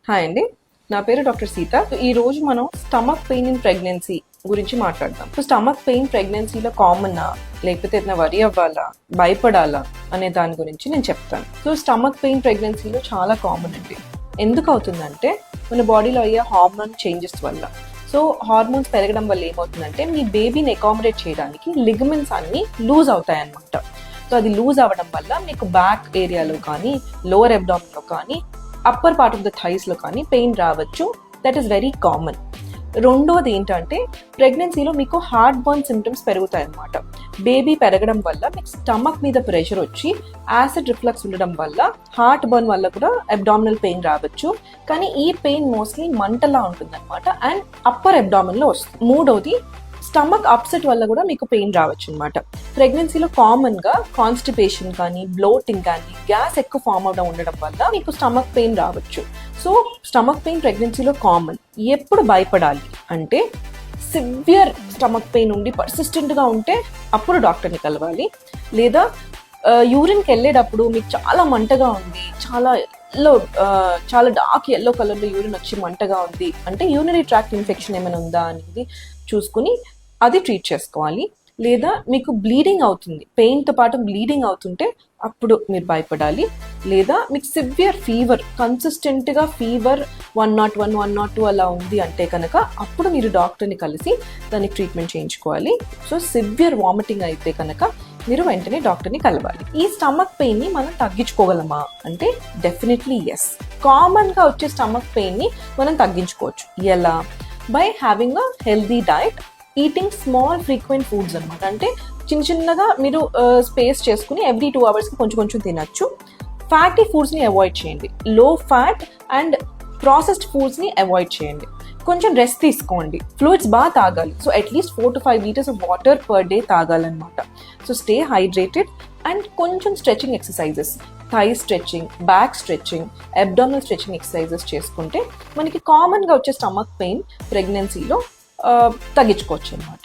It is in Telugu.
హాయ్ అండి, నా పేరు డాక్టర్ సీత. ఈ రోజు మనం స్టమక్ పెయిన్ ఇన్ ప్రెగ్నెన్సీ గురించి మాట్లాడదాం. సో స్టమక్ పెయిన్ ప్రెగ్నెన్సీలో కామన్నా, లేకపోతే ఏదైనా వరి అవ్వాలా, భయపడాలా అనే దాని గురించి నేను చెప్తాను. సో స్టమక్ పెయిన్ ప్రెగ్నెన్సీలో చాలా కామన్ అండి. ఎందుకు అవుతుందంటే మన బాడీలో అయ్యే హార్మోన్ చేంజెస్ వల్ల. సో హార్మోన్స్ పెరగడం వల్ల ఏమవుతుందంటే మీ బేబీని అకామిడేట్ చేయడానికి లిగమెంట్స్ అన్ని లూజ్ అవుతాయి అన్నమాట. సో అది లూజ్ అవ్వడం వల్ల మీకు బ్యాక్ ఏరియాలో కానీ, లోవర్ అబ్డామిన్లో కానీ, అప్పర్ పార్ట్ ఆఫ్ ద థైస్లో కానీ పెయిన్ రావచ్చు. That is very common. రెండోది ఏంటంటే ప్రెగ్నెన్సీలో మీకు హార్ట్ బర్న్ సిమ్టమ్స్ పెరుగుతాయి అన్నమాట. బేబీ పెరగడం వల్ల మీకు స్టమక్ మీద ప్రెషర్ వచ్చి యాసిడ్ రిఫ్లక్స్ ఉండడం వల్ల హార్ట్ బర్న్ వల్ల కూడా అబ్డామినల్ పెయిన్ రావచ్చు. కానీ ఈ పెయిన్ మోస్ట్లీ మంటలా ఉంటుంది అనమాట అండ్ అప్పర్ అబ్డామిన్లో వస్తుంది. మూడోది స్టమక్ అప్సెట్ వల్ల కూడా మీకు పెయిన్ రావచ్చు అనమాట. ప్రెగ్నెన్సీలో కామన్గా కాన్స్టిపేషన్ కానీ, బ్లోటింగ్ కానీ, గ్యాస్ ఎక్కువ ఫామ్ అవడం ఉండడం వల్ల మీకు స్టమక్ పెయిన్ రావచ్చు. సో స్టమక్ పెయిన్ ప్రెగ్నెన్సీలో కామన్. ఎప్పుడు భయపడాలి అంటే సివియర్ స్టమక్ పెయిన్ ఉండి పర్సిస్టెంట్గా ఉంటే అప్పుడు డాక్టర్ని కలవాలి. లేదా యూరిన్కి వెళ్ళేటప్పుడు మీకు చాలా మంటగా ఉంది, చాలా డార్క్ ఎల్లో కలర్లో యూరిన్ వచ్చి మంటగా ఉంది అంటే యూరినరీ ట్రాక్ట్ ఇన్ఫెక్షన్ ఏమైనా ఉందా అనేది చూసుకుని అది ట్రీట్ చేసుకోవాలి. లేదా మీకు బ్లీడింగ్ అవుతుంది, పెయిన్తో పాటు బ్లీడింగ్ అవుతుంటే అప్పుడు మీరు భయపడాలి. లేదా మీకు సివియర్ ఫీవర్, కన్సిస్టెంట్గా ఫీవర్ 101, 102 అలా ఉంది అంటే కనుక అప్పుడు మీరు డాక్టర్ని కలిసి దానికి ట్రీట్మెంట్ చేయించుకోవాలి. సో సివియర్ వామిటింగ్ అయితే కనుక మీరు వెంటనే డాక్టర్ని కలవాలి. ఈ స్టమక్ పెయిన్ని మనం తగ్గించుకోగలమా అంటే డెఫినెట్లీ ఎస్. కామన్గా వచ్చే స్టమక్ పెయిన్ని మనం తగ్గించుకోవచ్చు. ఎలా? By having a healthy diet, eating small frequent foods అనమాట. అంటే చిన్నగా మీరు స్పేస్ చేసుకుని ఎవ్రీ 2 అవర్స్కి కొంచెం తినచ్చు. ఫ్యాటీ ఫుడ్స్ని అవాయిడ్ చేయండి. లో ఫ్యాట్ అండ్ ప్రాసెస్డ్ ఫుడ్స్ని అవాయిడ్ చేయండి. కొంచెం రెస్ట్ తీసుకోండి. ఫ్లూయిడ్స్ బాగా తాగాలి. So at least 4 to 5 liters of water per day తాగాలన్నమాట. సో స్టే హైడ్రేటెడ్ అండ్ కొంచెం stretching exercises, thigh stretching, back stretching, abdominal stretching exercises చేసుకుంటే మనకి కామన్గా వచ్చే స్టమక్ పెయిన్ ప్రెగ్నెన్సీలో తగ్గించుకోవచ్చు అన్నమాట.